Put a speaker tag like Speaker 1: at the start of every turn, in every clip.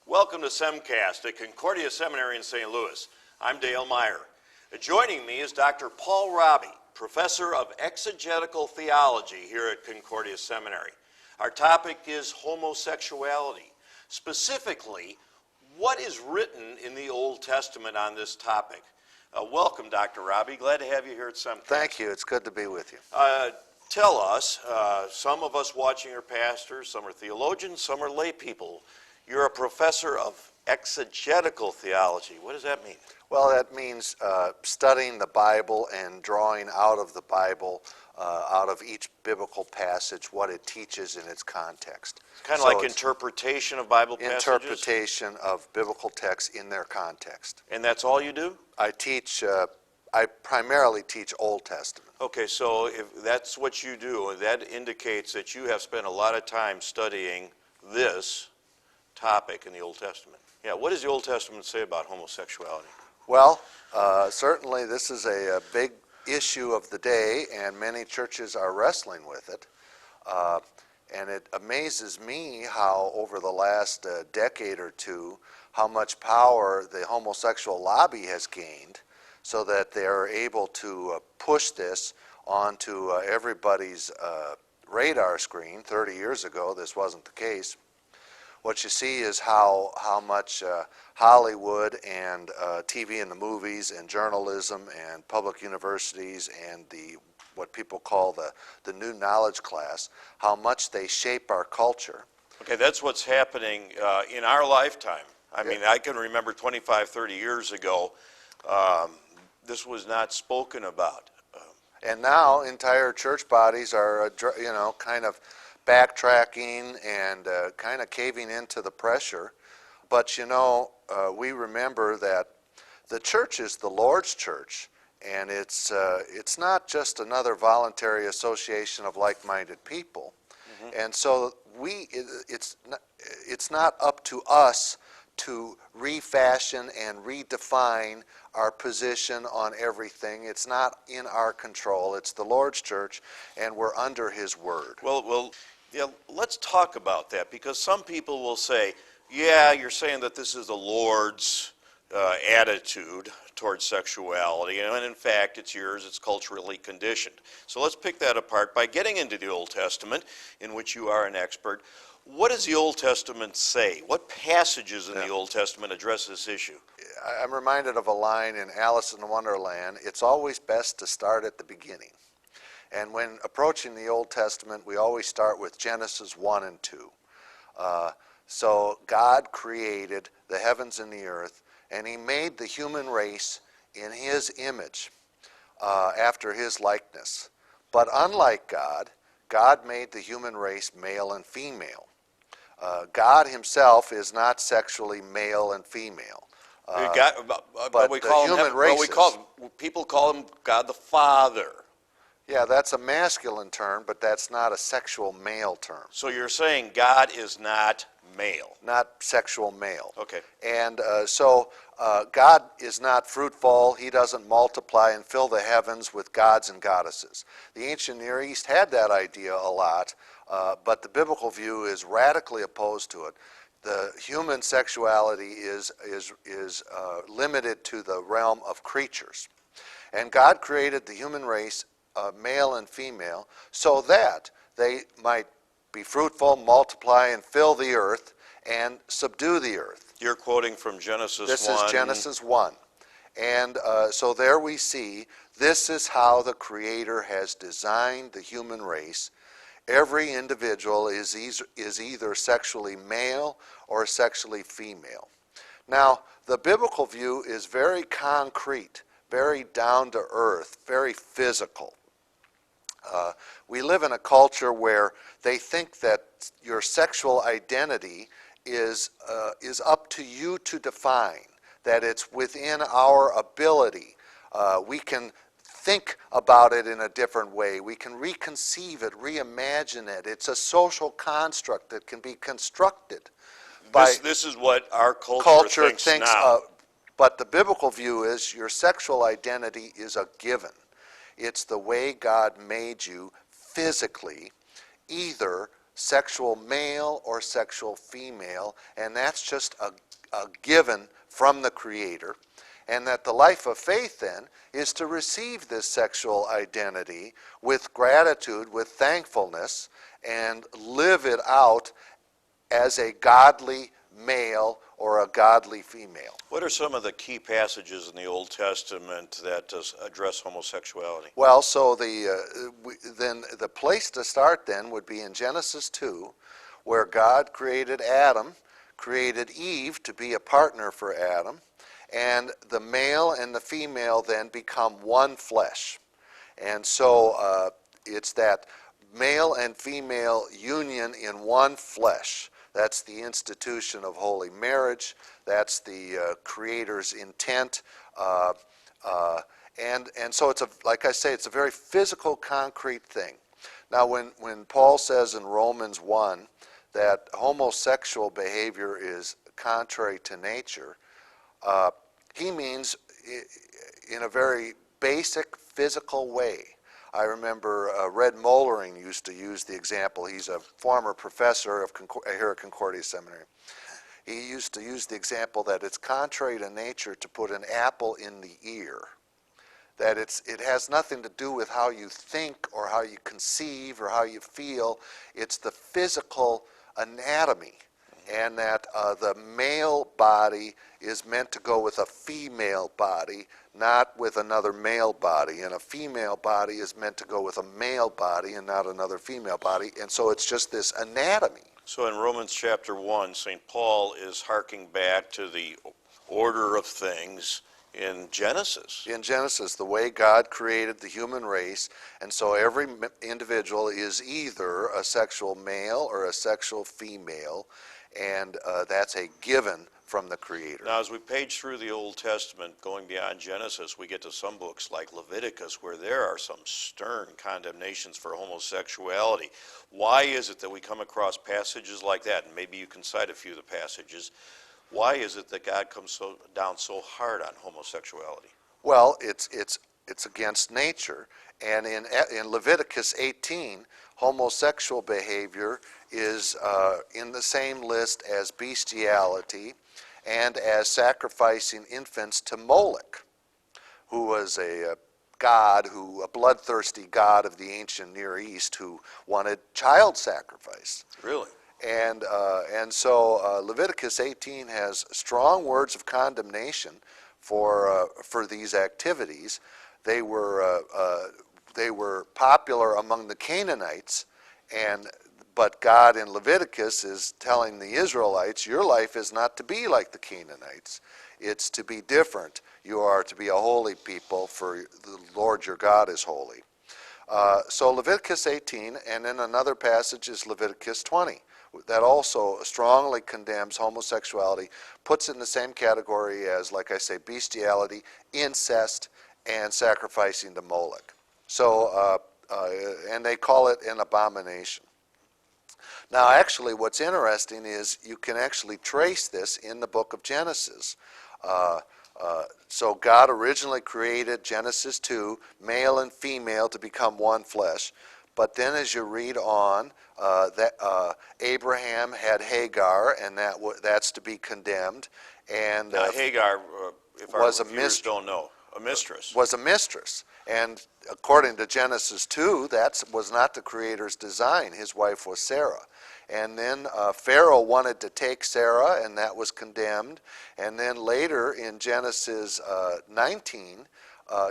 Speaker 1: Welcome to Semcast at Concordia Seminary in St. Louis. I'm Dale Meyer. Joining me is Dr. Paul Robbie, Professor of Exegetical Theology here at Concordia Seminary. Our topic is homosexuality. Specifically, what is written in the Old Testament on this topic? Welcome, Dr. Robbie. Glad to have you here at Semcast.
Speaker 2: Thank you. It's good to be with you.
Speaker 1: Tell us, some of us watching are pastors, some are theologians, some are lay people. You're a professor of exegetical theology. What does that mean?
Speaker 2: Well, that means studying the Bible and drawing out of the Bible, out of each biblical passage, what it teaches in its context.
Speaker 1: Kind of like interpretation of Bible passages?
Speaker 2: Interpretation of biblical texts in their context.
Speaker 1: And that's all you do?
Speaker 2: I primarily teach Old Testament.
Speaker 1: Okay, so if that's what you do, that indicates that you have spent a lot of time studying this topic in the Old Testament. Yeah, what does the Old Testament say about homosexuality?
Speaker 2: Well, certainly this is a big issue of the day, and many churches are wrestling with it. And it amazes me how over the last decade or two, how much power the homosexual lobby has gained so that they're able to push this onto everybody's radar screen. 30 years ago, this wasn't the case. What you see is how much Hollywood and TV and the movies and journalism and public universities and what people call the new knowledge class, how much they shape our culture.
Speaker 1: Okay, that's what's happening in our lifetime. I mean, I can remember 25, 30 years ago, this was not spoken about.
Speaker 2: And now entire church bodies are, kind of backtracking and kind of caving into the pressure. But we remember that the church is the Lord's church, and it's not just another voluntary association of like-minded people. Mm-hmm. And so it's not up to us to refashion and redefine our position on everything. It's not in our control. It's the Lord's church, and we're under His word.
Speaker 1: Well, yeah, let's talk about that, because some people will say, yeah, you're saying that this is the Lord's attitude towards sexuality, and in fact it's yours, it's culturally conditioned. So let's pick that apart by getting into the Old Testament, in which you are an expert. What does the Old Testament say? What passages in the Old Testament address this issue?
Speaker 2: I'm reminded of a line in Alice in Wonderland: it's always best to start at the beginning. And when approaching the Old Testament, we always start with Genesis 1 and 2. So God created the heavens and the earth, and He made the human race in His image, after His likeness. But unlike God made the human race male and female. God Himself is not sexually male and female.
Speaker 1: But we call human races. People call Him God the Father.
Speaker 2: Yeah, that's a masculine term, but that's not a sexual male term.
Speaker 1: So you're saying God is not male?
Speaker 2: Not sexual male.
Speaker 1: Okay.
Speaker 2: And so God is not fruitful. He doesn't multiply and fill the heavens with gods and goddesses. The ancient Near East had that idea a lot, but the biblical view is radically opposed to it. The human sexuality is limited to the realm of creatures. And God created the human race, male and female, so that they might be fruitful, multiply, and fill the earth, and subdue the earth.
Speaker 1: You're quoting from Genesis 1.
Speaker 2: This is Genesis 1. And so there we see, this is how the Creator has designed the human race. Every individual is either sexually male or sexually female. Now, the biblical view is very concrete, very down to earth, very physical. We live in a culture where they think that your sexual identity is up to you to define, that it's within our ability. We can think about it in a different way. We can reconceive it, reimagine it. It's a social construct that can be constructed.
Speaker 1: This is what our culture thinks now.
Speaker 2: But the biblical view is your sexual identity is a given. It's the way God made you physically, either sexual male or sexual female, and that's just a given from the Creator, and that the life of faith then is to receive this sexual identity with gratitude, with thankfulness, and live it out as a godly male or a godly female.
Speaker 1: What are some of the key passages in the Old Testament that address homosexuality?
Speaker 2: Well, so then the place to start then would be in Genesis 2, where God created Adam, created Eve to be a partner for Adam, and the male and the female then become one flesh. And so it's that male and female union in one flesh. That's the institution of holy marriage. That's the Creator's intent. And so it's like I say, it's a very physical, concrete thing. Now, when Paul says in Romans 1 that homosexual behavior is contrary to nature, he means in a very basic physical way. I remember Red Mollering used to use the example. He's a former professor here at Concordia Seminary. He used to use the example that it's contrary to nature to put an apple in the ear. That it has nothing to do with how you think or how you conceive or how you feel. It's the physical anatomy. And that the male body is meant to go with a female body, not with another male body. And a female body is meant to go with a male body and not another female body. And so it's just this anatomy.
Speaker 1: So in Romans chapter 1, St. Paul is harking back to the order of things in Genesis.
Speaker 2: In Genesis, the way God created the human race, and so every individual is either a sexual male or a sexual female, and that's a given from the Creator.
Speaker 1: Now, as we page through the Old Testament, going beyond Genesis, we get to some books like Leviticus, where there are some stern condemnations for homosexuality. Why is it that we come across passages like that? And maybe you can cite a few of the passages. Why is it that God comes down so hard on homosexuality?
Speaker 2: Well, it's against nature. And in Leviticus 18, homosexual behavior is in the same list as bestiality and as sacrificing infants to Moloch, who was a bloodthirsty god of the ancient Near East who wanted child sacrifice.
Speaker 1: Really?
Speaker 2: And so Leviticus 18 has strong words of condemnation for these activities. They were popular among the Canaanites, but God in Leviticus is telling the Israelites, your life is not to be like the Canaanites. It's to be different. You are to be a holy people, for the Lord your God is holy. So Leviticus 18, and then another passage is Leviticus 20. That also strongly condemns homosexuality, puts it in the same category as, like I say, bestiality, incest, and sacrificing to Moloch. So, and they call it an abomination. Now, actually, what's interesting is you can actually trace this in the book of Genesis. So God originally created, Genesis 2, male and female to become one flesh. But then as you read on, Abraham had Hagar, and that's to be condemned. And
Speaker 1: now, Hagar, if our viewers don't know, a mistress.
Speaker 2: Was a mistress. And according to Genesis 2, that was not the Creator's design. His wife was Sarah. And then Pharaoh wanted to take Sarah, and that was condemned. And then later in Genesis 19,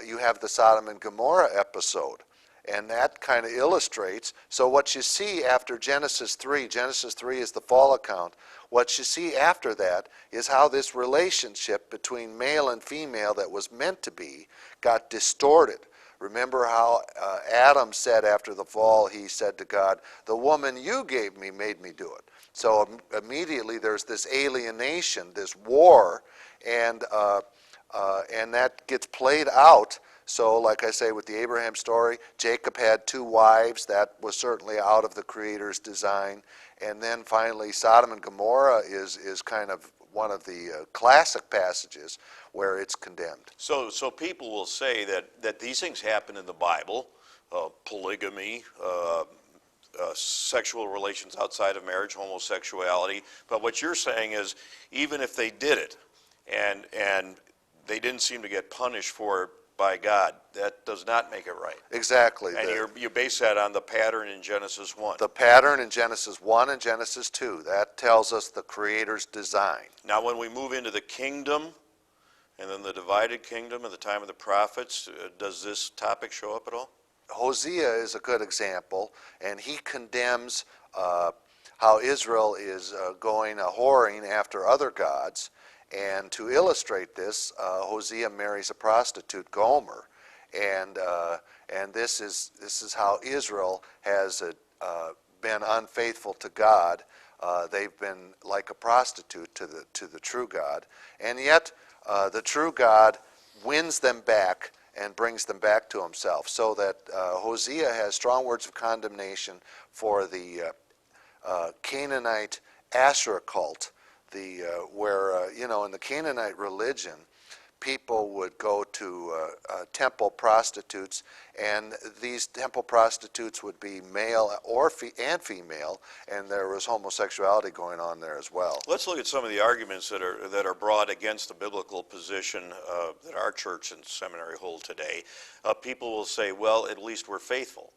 Speaker 2: you have the Sodom and Gomorrah episode. And that kind of illustrates, so what you see after Genesis 3 is the fall account. What you see after that is how this relationship between male and female that was meant to be got distorted. Remember how Adam said after the fall, he said to God, the woman you gave me made me do it. So immediately there's this alienation, this war, and that gets played out. So like I say with the Abraham story, Jacob had 2 wives. That was certainly out of the Creator's design. And then finally Sodom and Gomorrah is kind of one of the classic passages where it's condemned.
Speaker 1: So people will say that these things happen in the Bible, polygamy, sexual relations outside of marriage, homosexuality. But what you're saying is, even if they did it, and they didn't seem to get punished for it by God, that does not make it right.
Speaker 2: Exactly.
Speaker 1: And you base that on the pattern in Genesis 1.
Speaker 2: The pattern in Genesis 1 and Genesis 2, that tells us the Creator's design.
Speaker 1: Now when we move into the kingdom, and then the divided kingdom at the time of the prophets, does this topic show up at all?
Speaker 2: Hosea is a good example, and he condemns how Israel is going a-whoring after other gods. And to illustrate this, Hosea marries a prostitute, Gomer, and this is how Israel has been unfaithful to God. They've been like a prostitute to the true God, and yet the true God wins them back and brings them back to himself. So that Hosea has strong words of condemnation for the Canaanite Asherah cult, where in the Canaanite religion, people would go to temple prostitutes, and these temple prostitutes would be male and female, and there was homosexuality going on there as well.
Speaker 1: Let's look at some of the arguments that are brought against the biblical position that our church and seminary hold today. People will say, well, at least we're faithful.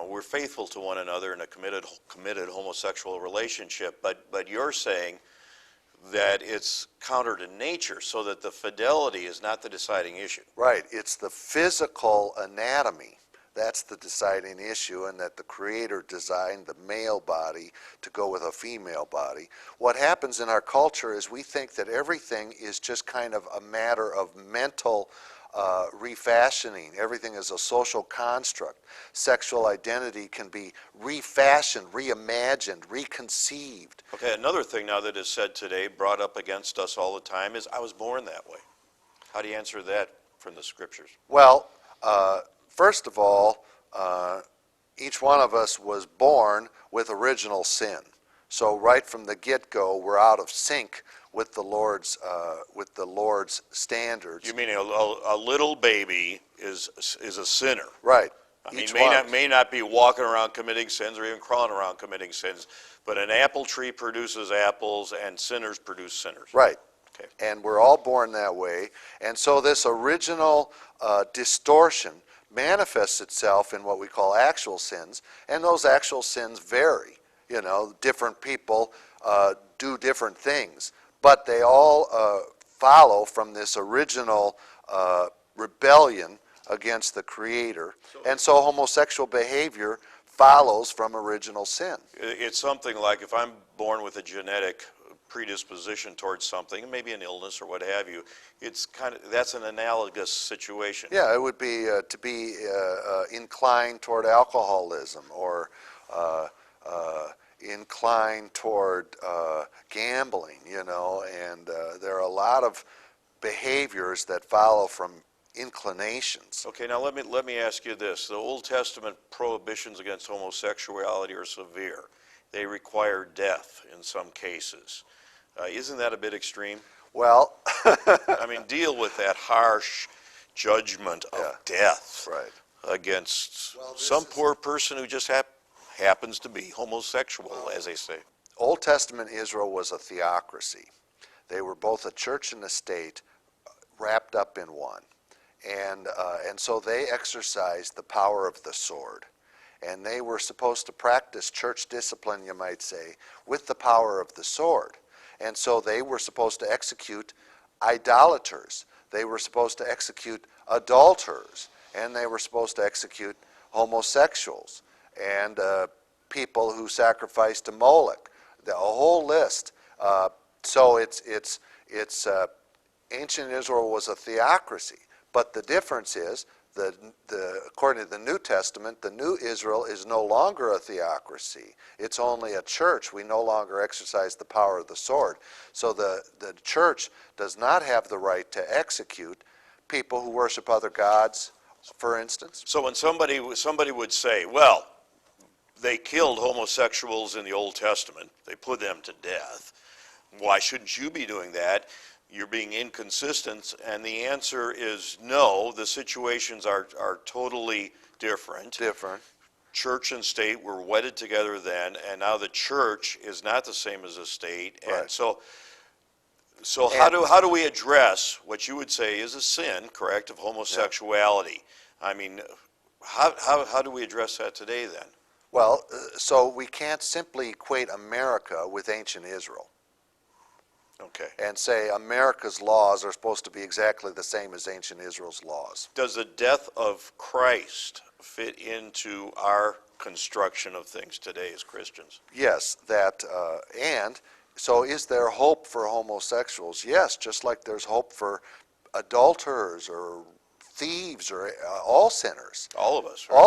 Speaker 1: We're faithful to one another in a committed homosexual relationship, but you're saying that it's counter to nature, so that the fidelity is not the deciding issue.
Speaker 2: Right. It's the physical anatomy that's the deciding issue, and that the Creator designed the male body to go with a female body. What happens in our culture is we think that everything is just kind of a matter of mental refashioning. Everything is a social construct. Sexual identity can be refashioned, reimagined, reconceived.
Speaker 1: Okay, another thing now that is said today, brought up against us all the time, is I was born that way. How do you answer that from the scriptures?
Speaker 2: Well, first of all, each one of us was born with original sin. So right from the get-go, we're out of sync with the Lord's standards.
Speaker 1: You mean a little baby is a sinner?
Speaker 2: Right.
Speaker 1: I mean, may not be walking around committing sins or even crawling around committing sins, but an apple tree produces apples, and sinners produce sinners.
Speaker 2: Right.
Speaker 1: Okay.
Speaker 2: And we're all born that way. And so this original distortion manifests itself in what we call actual sins, and those actual sins vary. Different people do different things, but they all follow from this original rebellion against the Creator. And so homosexual behavior follows from original sin.
Speaker 1: It's something like, if I'm born with a genetic predisposition towards something, maybe an illness or what have you, that's an analogous situation.
Speaker 2: Yeah, it would be to be inclined toward alcoholism, or inclined toward gambling, and there are a lot of behaviors that follow from inclinations.
Speaker 1: Okay, now let me ask you this. The Old Testament prohibitions against homosexuality are severe. They require death in some cases. Isn't that a bit extreme?
Speaker 2: Well,
Speaker 1: I mean, deal with that harsh judgment of death against some poor person who just happens to be homosexual, as they say.
Speaker 2: Old Testament Israel was a theocracy. They were both a church and a state wrapped up in one. And so they exercised the power of the sword. And they were supposed to practice church discipline, you might say, with the power of the sword. And so they were supposed to execute idolaters. They were supposed to execute adulterers. And they were supposed to execute homosexuals and people who sacrificed to Moloch. A whole list. So it's ancient Israel was a theocracy. But the difference is, according to the New Testament, the new Israel is no longer a theocracy. It's only a church. We no longer exercise the power of the sword. So the church does not have the right to execute people who worship other gods, for instance.
Speaker 1: So when somebody would say, well, they killed homosexuals in the Old Testament, they put them to death, why shouldn't you be doing that? You're being inconsistent, and the answer is no. The situations are totally different. church and state were wedded together then, and now the church is not the same as the state. And
Speaker 2: Right.
Speaker 1: so how do we address what you would say is a sin, correct, of homosexuality? I mean, how do we address that today then?
Speaker 2: Well, so we can't simply equate America with ancient Israel
Speaker 1: Okay.
Speaker 2: and say America's laws are supposed to be exactly the same as ancient Israel's laws.
Speaker 1: Does the death of Christ fit into our construction of things today as Christians?
Speaker 2: Yes, and so is there hope for homosexuals? Yes, just like there's hope for adulterers or thieves or all sinners.
Speaker 1: All of us, right?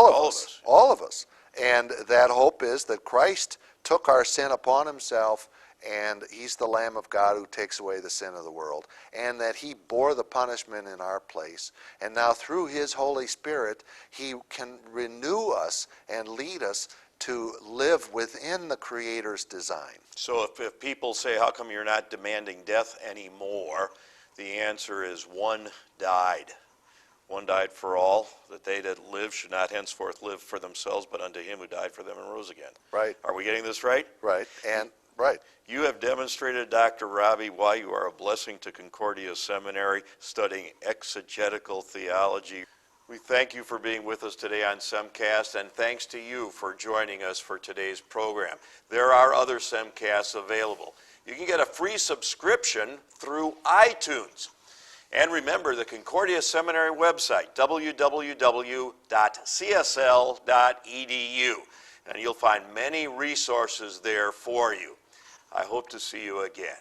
Speaker 2: All of us. And that hope is that Christ took our sin upon himself, and he's the Lamb of God who takes away the sin of the world, and that he bore the punishment in our place. And now through his Holy Spirit, he can renew us and lead us to live within the Creator's design.
Speaker 1: So if people say, how come you're not demanding death anymore? The answer is one died. One died for all, that they that live should not henceforth live for themselves, but unto him who died for them and rose again.
Speaker 2: Right.
Speaker 1: Are we getting this right?
Speaker 2: Right. And right.
Speaker 1: You have demonstrated, Dr. Robbie, why you are a blessing to Concordia Seminary, studying exegetical theology. We thank you for being with us today on SEMcast, and thanks to you for joining us for today's program. There are other SEMcasts available. You can get a free subscription through iTunes. And remember the Concordia Seminary website, www.csl.edu, and you'll find many resources there for you. I hope to see you again.